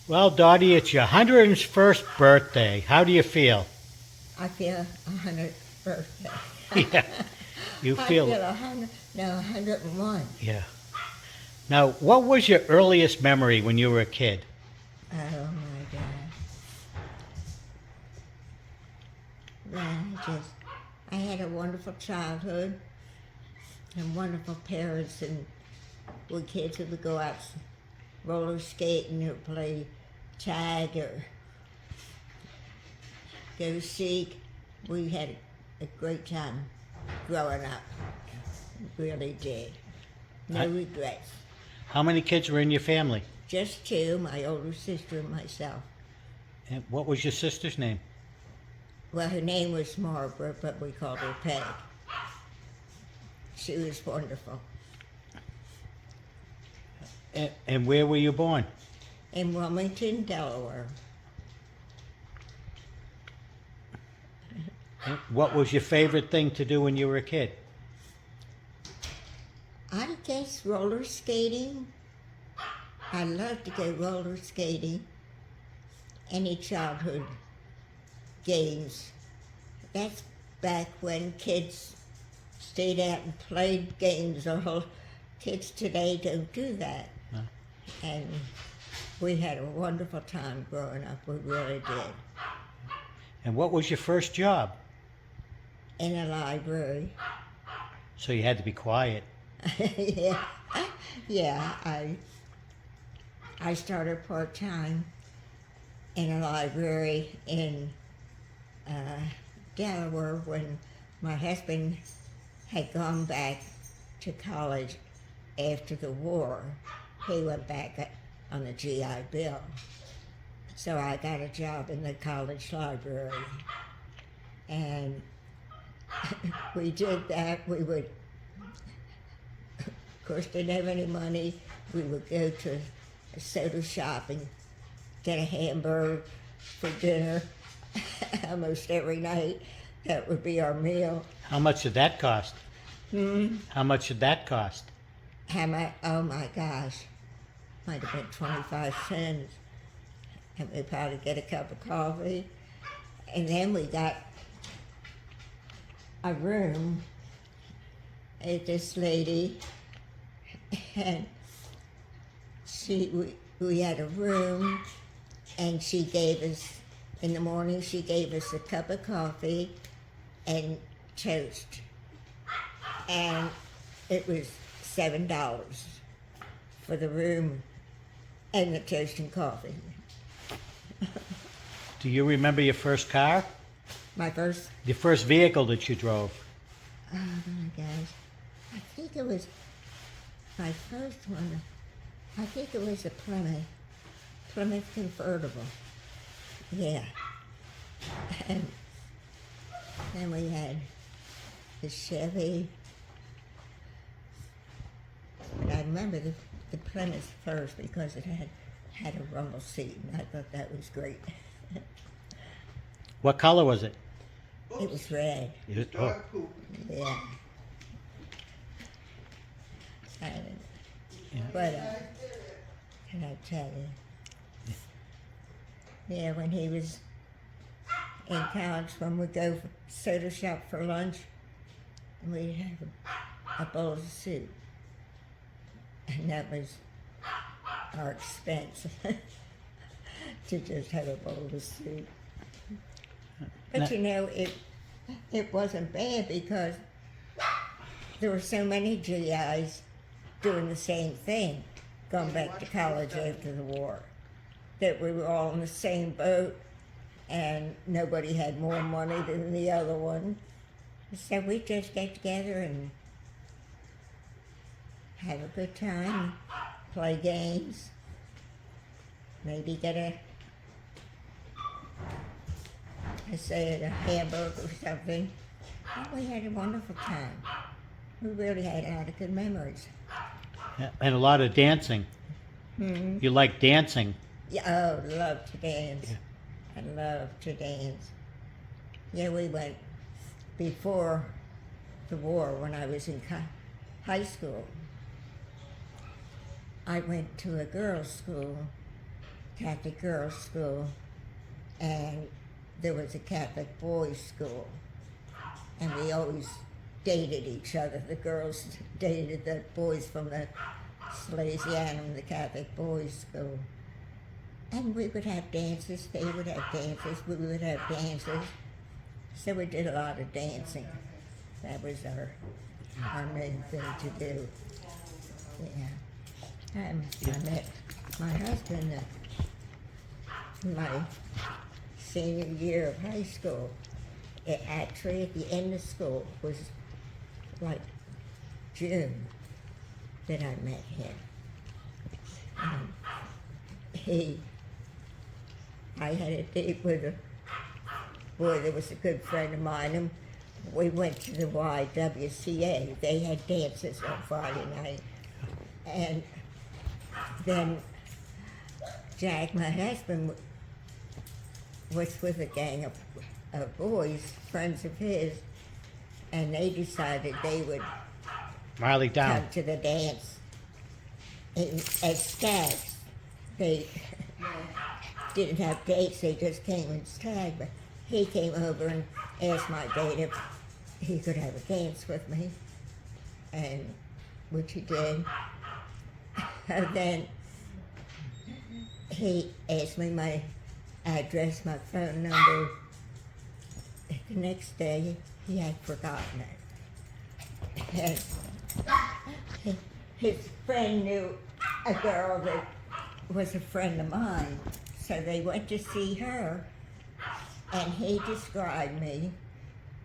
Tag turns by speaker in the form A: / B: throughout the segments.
A: Well, Dottie, it's your 101st birthday. How do you feel?
B: I feel 100 birthday.
A: Yeah, you
B: I
A: feel
B: feel 100, no, 101.
A: Yeah. Now, what was your earliest memory when you were a kid?
B: Oh my God. Well, I had a wonderful childhood and wonderful parents, and we kids who would go out roller skating or play tag or go seek. We had a great time growing up. Really did. No
A: I-
B: regrets.
A: How many kids were in your family?
B: Just two, my older sister and myself.
A: And what was your sister's name?
B: Well, her name was Margaret, but we called her Peg. She was wonderful.
A: And where were you born?
B: In Wilmington, Delaware.
A: And what was your favorite thing to do when you were a kid?
B: I guess roller skating. I love to go roller skating. Any childhood games. That's back when kids stayed out and played games. All kids today don't do that.
A: No.
B: And we had a wonderful time growing up. We really did.
A: And what was your first job?
B: In a library.
A: So you had to be quiet.
B: Yeah, yeah. I started part-time in a library in Delaware when my husband had gone back to college after the war. He went back on the GI Bill. So I got a job in the college library. And we did that. We would, of course, didn't have any money. We would go to a soda shop and get a hamburger for dinner almost every night. That would be our meal.
A: How much did that cost?
B: Hmm?
A: How much did that cost?
B: How much? Oh my gosh. Might have been 25 cents. And we'd probably get a cup of coffee. And then we got a room at this lady, and we had a room, and she gave us, in the morning she gave us a cup of coffee and toast. And it was $7 for the room and the toast and coffee.
A: Do you remember your first car?
B: My first,
A: Your first vehicle that you drove?
B: oh my gosh, I think it was my first one. I think it was a Plymouth convertible. Yeah. And then we had the Chevy. But I remember the Plymouth first because it had a rumble seat, and I thought that was great.
A: What color was it?
B: It was red.
A: Oh,
B: Yeah. And,
A: Yeah.
B: But can I tell you? Yeah, when he was in college, when we go for soda shop for lunch, we'd have a bowl of soup, and that was our expense to just have a bowl of soup. But
A: Now-
B: you know, it wasn't bad because there were so many GIs doing the same thing, going back to college after the war, that we were all in the same boat, and nobody had more money than the other one. So we just get together and have a good time, play games, maybe get a hamburger or something. And we had a wonderful time. We really had a lot of good memories.
A: yeah, and a lot of dancing.
B: Hmm.
A: You like dancing.
B: Yeah, oh, love to dance.
A: Yeah.
B: I love to dance. Yeah, we went before the war when I was in high school. I went to a girls' school Catholic girls' school, and there was a Catholic boys' school. And we always dated each other. The girls dated the boys from the Salesianum, the Catholic boys' school. And we would have dances, they would have dances, we would have dances. So we did a lot of dancing. That was our main thing to do. Yeah. I met my husband in my senior year of high school. It actually, at the end of school, was like June that I met him. I had a date with a boy that was a good friend of mine, and we went to the YWCA. They had dances on Friday night. And then Jack, my husband, was with a gang of boys, friends of his, and they decided they would
A: Marley down.
B: come to the dance as stags. They didn't have dates, they just came in stag, but he came over and asked my date if he could have a dance with me, and which he did. And then he asked me my address, my phone number. The next day, he had forgotten it. And his friend knew a girl that was a friend of mine, so they went to see her, and he described me.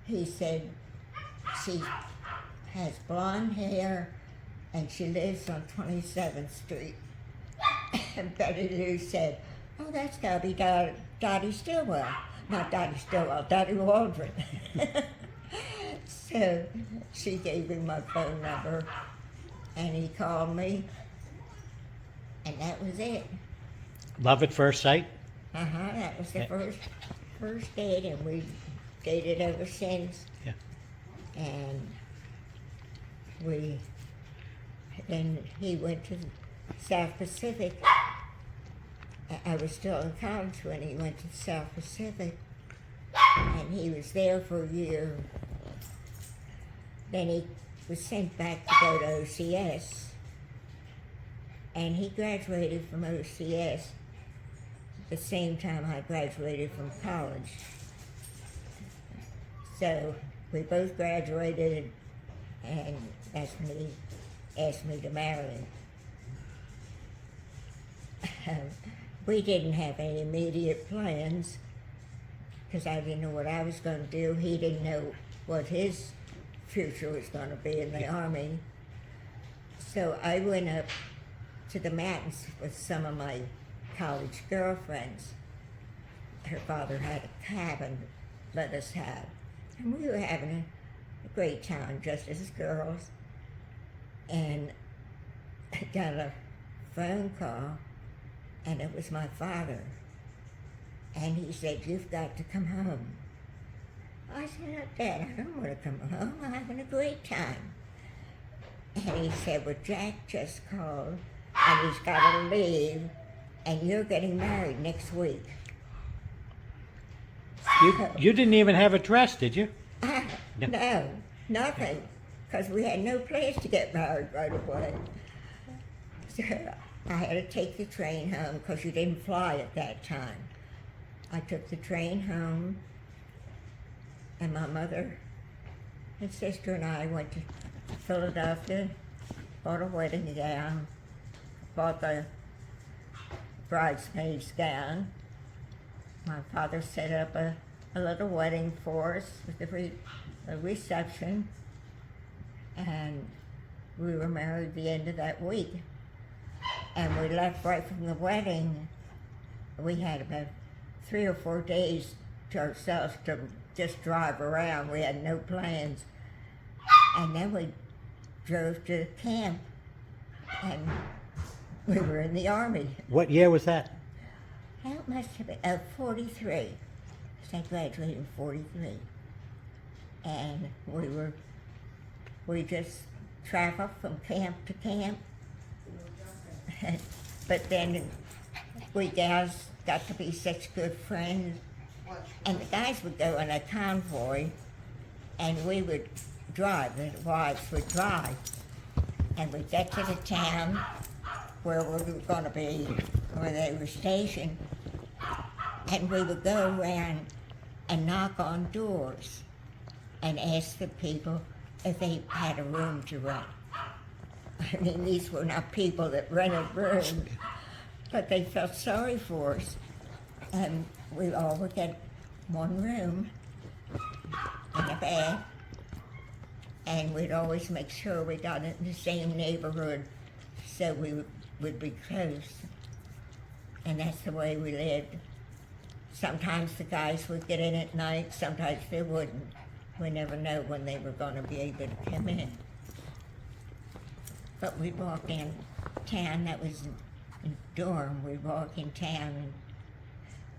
B: He said she has blonde hair and she lives on 27th Street. And Betty Lou said, "Oh, that's gotta be Dottie Stilwell." Not Dottie Stilwell, Dottie Waldron. So she gave him my phone number, and he called me, and that was it.
A: Love at first sight?
B: That was the first date, and we dated ever since.
A: Yeah.
B: And then he went to South Pacific. I was still in college when he went to South Pacific, and he was there for a year. Then he was sent back to go to OCS, and he graduated from OCS the same time I graduated from college. So we both graduated, and that's when he asked me to marry him. We didn't have any immediate plans because I didn't know what I was going to do. He didn't know what his future was going to be in the Army. So I went up to the mountains with some of my college girlfriends. Her father had a cabin let us have, and we were having a great time just as girls. And I got a phone call, and it was my father. And he said, "You've got to come home." I said, "Dad, I don't want to come home. I'm having a great time." And he said, "Well, Jack just called, and he's got to leave, and you're getting married next week."
A: You didn't even have a dress, did you?
B: No, nothing, because we had no plans to get married right away. So I had to take the train home because you didn't fly at that time. I took the train home, and my mother and sister and I went to Philadelphia, bought a wedding gown, bought the bridesmaid's gown. My father set up a little wedding for us with a reception, and we were married the end of that week. And we left right from the wedding. We had about 3 or 4 days to ourselves to just drive around. We had no plans. And then we drove to camp, and we were in the Army.
A: What year was that?
B: That must have been 43. So I graduated in 43. And we just traveled from camp to camp. But then we gals got to be such good friends. And the guys would go in a convoy, and we would drive, the wives would drive. And we'd get to the town where we were going to be, where they were stationed, and we would go around and knock on doors and ask the people if they had a room to rent. I mean, these were not people that rented rooms, but they felt sorry for us. And we all would get one room and a bed, and we'd always make sure we got it in the same neighborhood so we would be close. And that's the way we lived. Sometimes the guys would get in at night, sometimes they wouldn't. We never know when they were going to be able to come in. But we'd walk in town, that was in dorm, we'd walk in town and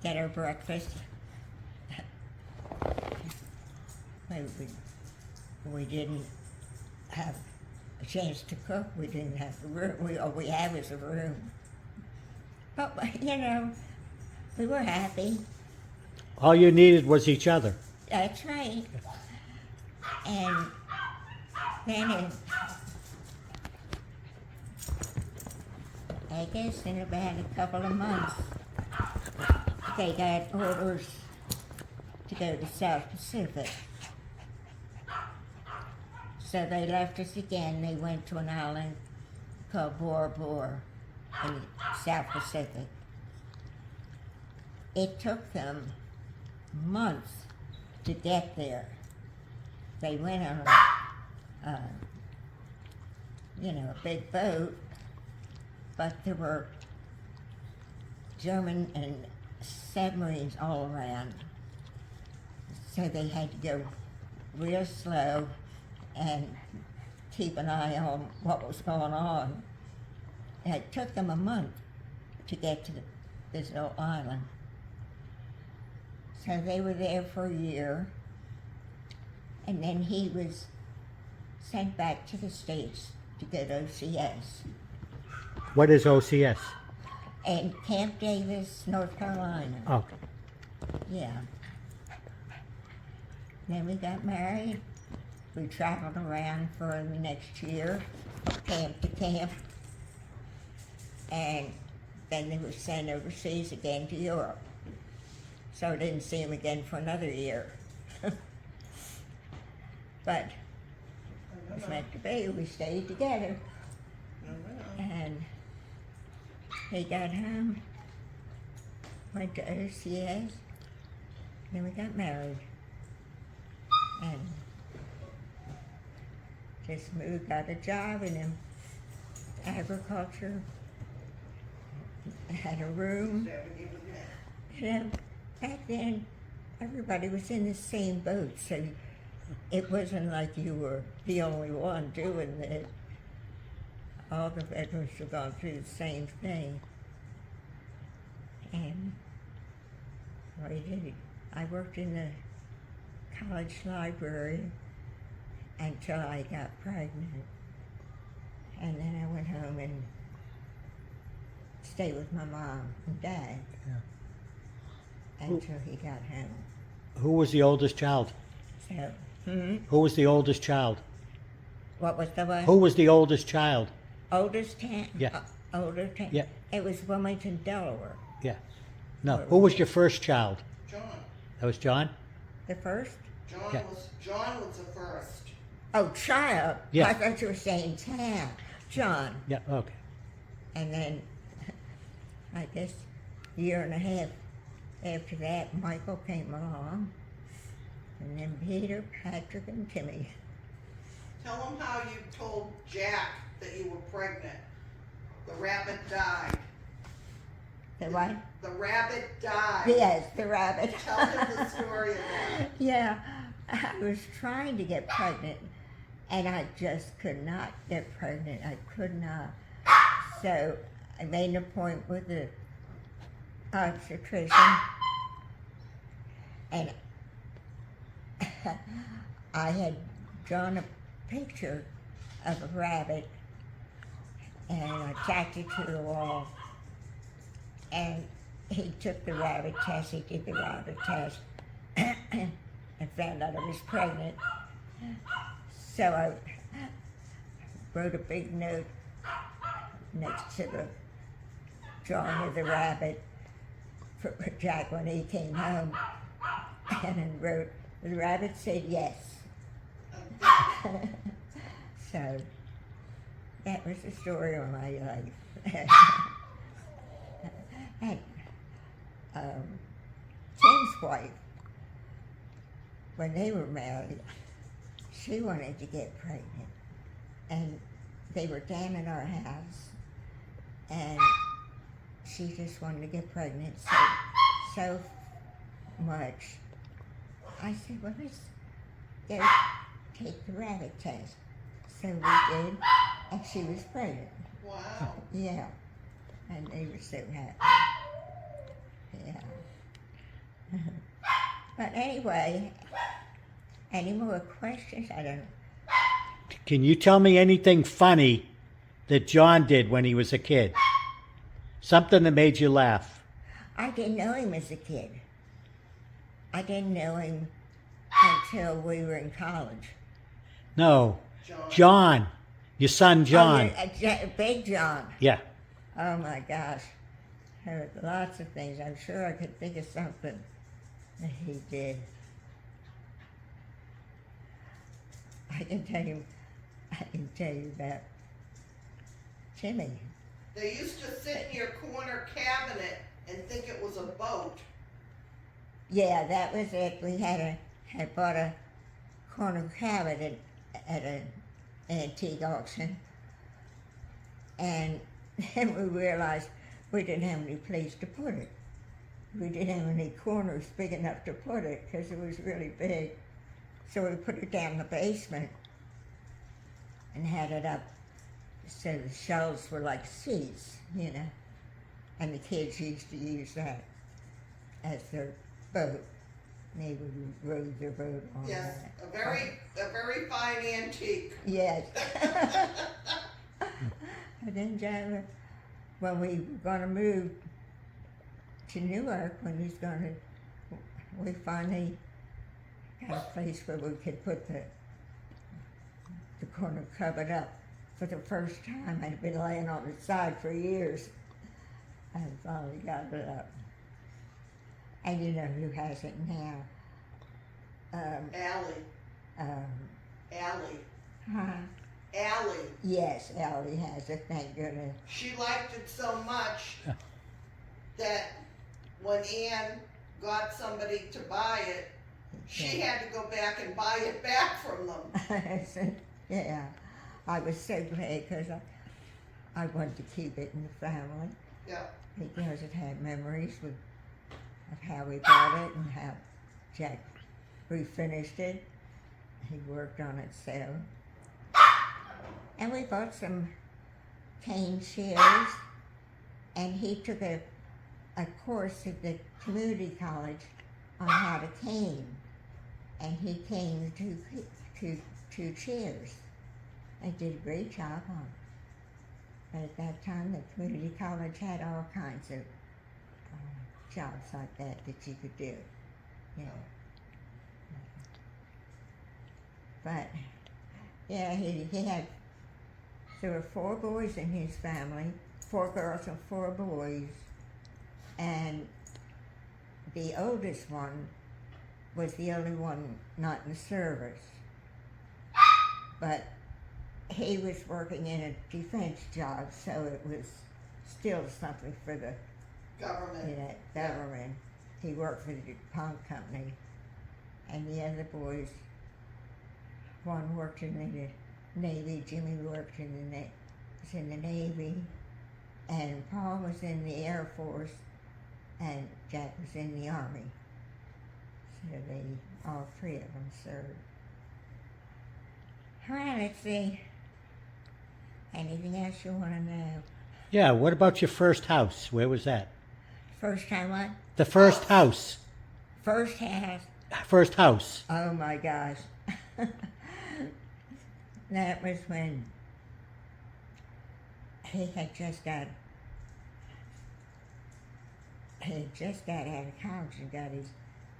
B: get our breakfast. We didn't have a chance to cook, we didn't have a room, all we had was a room. But, you know, we were happy.
A: All you needed was each other.
B: That's right. And then I guess in about a couple of months, they got orders to go to South Pacific. So they left us again. They went to an island called Bora Bora in the South Pacific. It took them months to get there. They went on a big boat, but there were German and submarines all around. So they had to go real slow and keep an eye on what was going on. And it took them a month to get to this little island. So they were there for a year, and then he was sent back to the States to go to OCS.
A: What is OCS?
B: And Camp Davis, North Carolina.
A: Okay.
B: Yeah. Then we got married. We traveled around for the next year, camp to camp. And then they were sent overseas again to Europe. So I didn't see him again for another year. But it was meant to be. We stayed together. And he got home, went to OCS, then we got married. And just moved, got a job in agriculture, had a room. You know, back then, everybody was in the same boat, so it wasn't like you were the only one doing this. All the veterans have gone through the same thing. And I worked in the college library until I got pregnant. And then I went home and stayed with my mom and dad until he got home.
A: Who was the oldest child?
B: So,
A: Who was the oldest child?
B: what was the one?
A: Who was the oldest child?
B: Oldest town?
A: Yeah.
B: Older town?
A: Yeah.
B: It was Wilmington, Delaware.
A: Yeah. No. Who was your first child?
C: John.
A: That was John?
B: The first?
C: John
A: Yeah.
C: was the first.
B: Oh, child.
A: Yeah.
B: I thought you were saying town. John.
A: Yeah, okay.
B: And then, I guess, a year and a half after that, Michael came along. And then Peter, Patrick, and Timmy.
C: Tell them how you told Jack that you were pregnant. The rabbit died.
B: The what?
C: The rabbit died.
B: Yes, the rabbit.
C: Tell him the story of that.
B: Yeah, I was trying to get pregnant, and I just could not get pregnant. I could not. So I made an appointment with the obstetrician, and I had drawn a picture of a rabbit and I tacked it to the wall. And he took the rabbit test, he did the rabbit test, and found out I was pregnant. So I wrote a big note next to the drawing of the rabbit for Jack when he came home, and then wrote, the rabbit said yes. So that was the story of my life. And Tim's wife, when they were married, she wanted to get pregnant, and they were down at our house, and she just wanted to get pregnant so much. I said, well, let's go take the rabbit test. So we did, and she was pregnant.
C: Wow.
B: Yeah, and they were so happy. Yeah. But anyway, any more questions? I don't know.
A: Can you tell me anything funny that John did when he was a kid? Something that made you laugh.
B: I didn't know him as a kid. I didn't know him until we were in college.
A: No.
C: John.
A: John. Your son John.
B: Oh, Big John.
A: Yeah.
B: Oh my gosh. There were lots of things. I'm sure I could think of something that he did. I can tell you about Timmy.
C: They used to sit in your corner cabinet and think it was a boat.
B: Yeah, that was it. We had bought a corner cabinet at an antique auction, and then we realized we didn't have any place to put it. We didn't have any corners big enough to put it because it was really big. So we put it down in the basement and had it up so the shelves were like seats, you know. And the kids used to use that as their boat. They would row their boat on
C: Yes,
B: that.
C: a very fine antique.
B: Yes. And then John, when we were going to move to Newark, we finally got a place where we could put the corner cupboard up. For the first time, I'd been laying on the side for years. I finally got it up. And you know who has it now?
C: Allie. Allie.
B: Huh?
C: Allie.
B: Yes, Allie has it, thank goodness.
C: She liked it so much that when Ann got somebody to buy it, she had to go back and buy it back from them.
B: Yeah, I was so glad because I wanted to keep it in the family.
C: Yeah.
B: Because it had memories of how we bought it and how Jack refinished it. He worked on it so. And we bought some cane chairs, and he took a course at the community college on how to cane. And he caned two chairs. They did a great job on it. But at that time, the community college had all kinds of jobs like that you could do. Yeah. But, yeah, he had, there were 4 boys in his family, 4 girls and 4 boys. And the oldest one was the only one not in the service. But he was working in a defense job, so it was still something for the
C: Government.
B: government. He worked for the DuPont company. And the other boys, one worked in the Navy, Jimmy worked in the Navy, and Paul was in the Air Force, and Jack was in the Army. So all 3 of them served. All right, let's see. Anything else you want to know?
A: Yeah, what about your first house? Where was that?
B: First time what?
A: The first house.
B: First house.
A: First house.
B: Oh my gosh. That was when he had just got he had just got out of college and got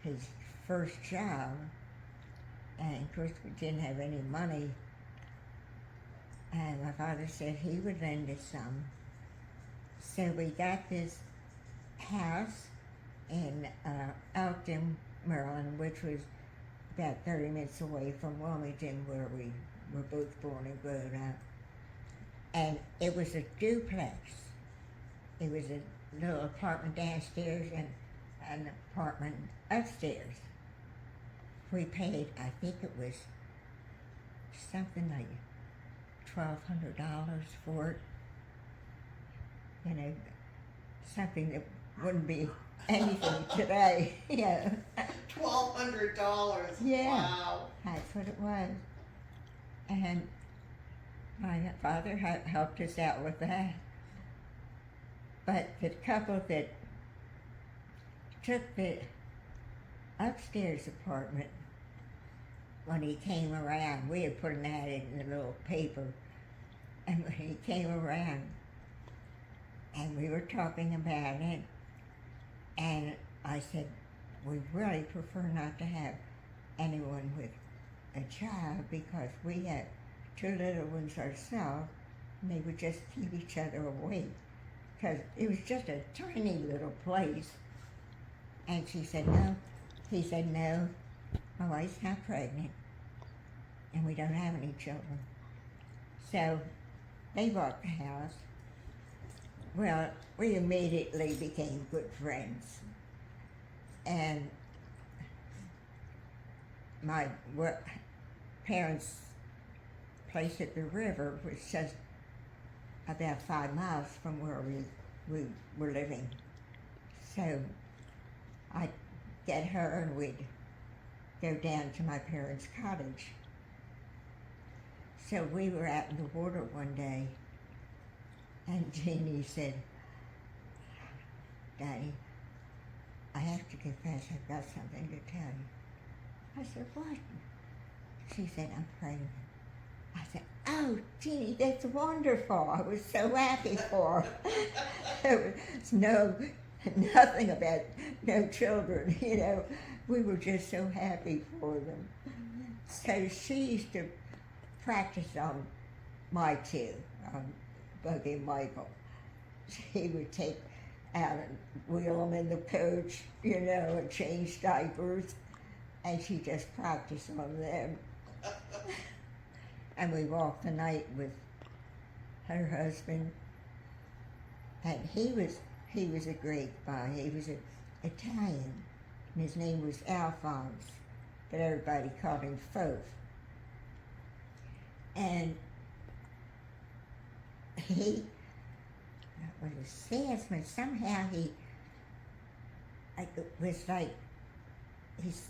B: his first job. And of course, we didn't have any money. And my father said he would lend us some. So we got this house in Elkton, Maryland, which was about 30 minutes away from Wilmington, where we were both born and grown up. And it was a duplex. It was a little apartment downstairs and an apartment upstairs. We paid, I think it was something like $1,200 for it. You know, something that wouldn't be anything today. Yeah.
C: $1,200.
B: Yeah.
C: Wow.
B: That's what it was. And my father helped us out with that. But the couple that took the upstairs apartment, when he came around, we had put an ad in the little paper, and when he came around, and we were talking about it, and I said, we really prefer not to have anyone with a child because we have 2 little ones ourselves, and they would just keep each other awake. Because it was just a tiny little place. And she said, no. He said, no, my wife's not pregnant, and we don't have any children. So they bought the house. Well, we immediately became good friends. And my parents' place at the river was just about 5 miles from where we were living. So I'd get her and we'd go down to my parents' cottage. So we were out in the water one day, and Jeannie said, Daddy, I have to confess, I've got something to tell you. I said, what? She said, I'm pregnant. I said, oh, Jeannie, that's wonderful. I was so happy for her. There was nothing about no children, you know. We were just so happy for them. So she used to practice on my two, on Buggy and Michael. She would take out and wheel them in the coach, you know, and change diapers, and she just practiced on them. And we walked the night with her husband, and he was a great guy. He was Italian, and his name was Alphonse, but everybody called him Fof. And he was a salesman. Somehow it was like he's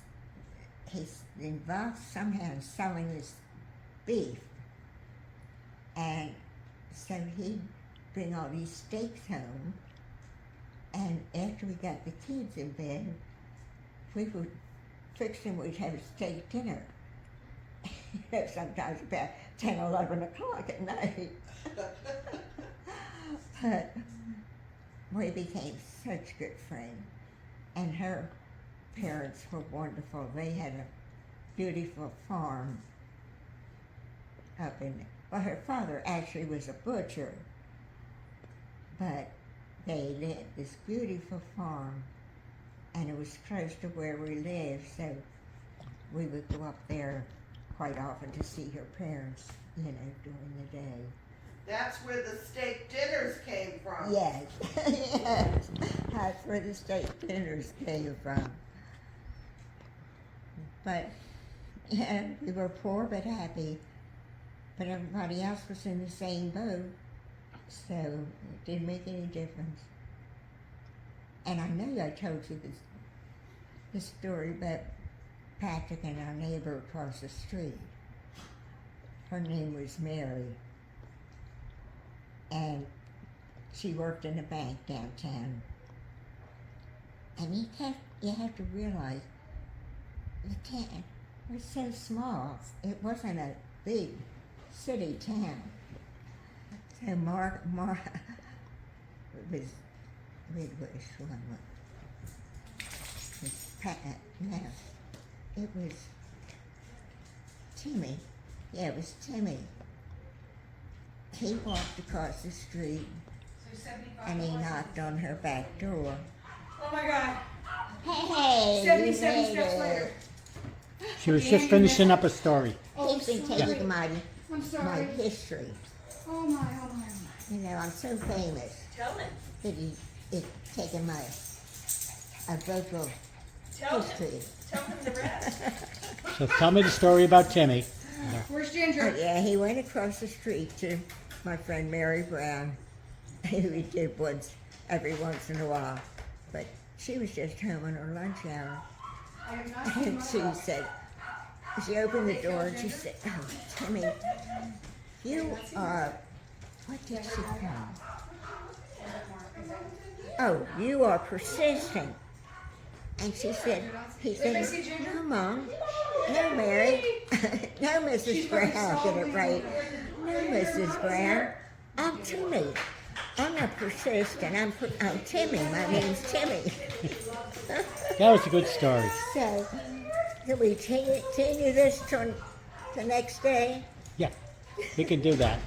B: involved somehow in selling this beef. And so he'd bring all these steaks home, and after we got the kids in bed, we would fix them, we'd have a steak dinner. You know, sometimes about 10, 11 o'clock at night. But we became such good friends. And her parents were wonderful. They had a beautiful farm up in, well, her father actually was a butcher, but they had this beautiful farm, and it was close to where we lived, so we would go up there quite often to see her parents, you know, during the day.
C: That's where the steak dinners came from.
B: Yes, yes, that's where the steak dinners came from. But, yeah, we were poor but happy. But everybody else was in the same boat, so it didn't make any difference. And I know I told you this story about Patrick and our neighbor across the street. Her name was Mary, and she worked in a bank downtown. And you have to realize the town was so small. It wasn't a big city town. So Mark was, we'd wish one no, it was Timmy. Yeah, it was Timmy. He walked across the street and he knocked on her back door.
D: Oh my God.
B: Hey,
D: 77
B: you
D: steps
B: made
D: later.
B: it.
A: She was just finishing up a story.
D: Oh,
B: He's been
D: sorry.
B: taking my
D: I'm sorry.
B: history.
D: Oh my, oh my, oh
B: You know, I'm so famous
D: my. Tell him.
B: that he's taking my vocal
D: Tell
B: history.
D: him. Tell him the rest.
A: So tell me the story about Timmy.
D: Where's
B: Oh,
D: Ginger?
B: yeah, he went across the street to my friend Mary Brown, who he did every once in a while. But she was just home on her lunch hour.
D: I am not
B: And she said, she opened the door and she said, oh, Timmy, you are, what did she call? Oh, you are persistent. And she said, he said, no, Mom, no, Mary, no, Mrs. Brown, get it right. No, Mrs. Brown, I'm Timmy. I'm not persistent, I'm Timmy, my name's Timmy.
A: That was a good story.
B: So, can we continue this till the next day?
A: Yeah, we can do that.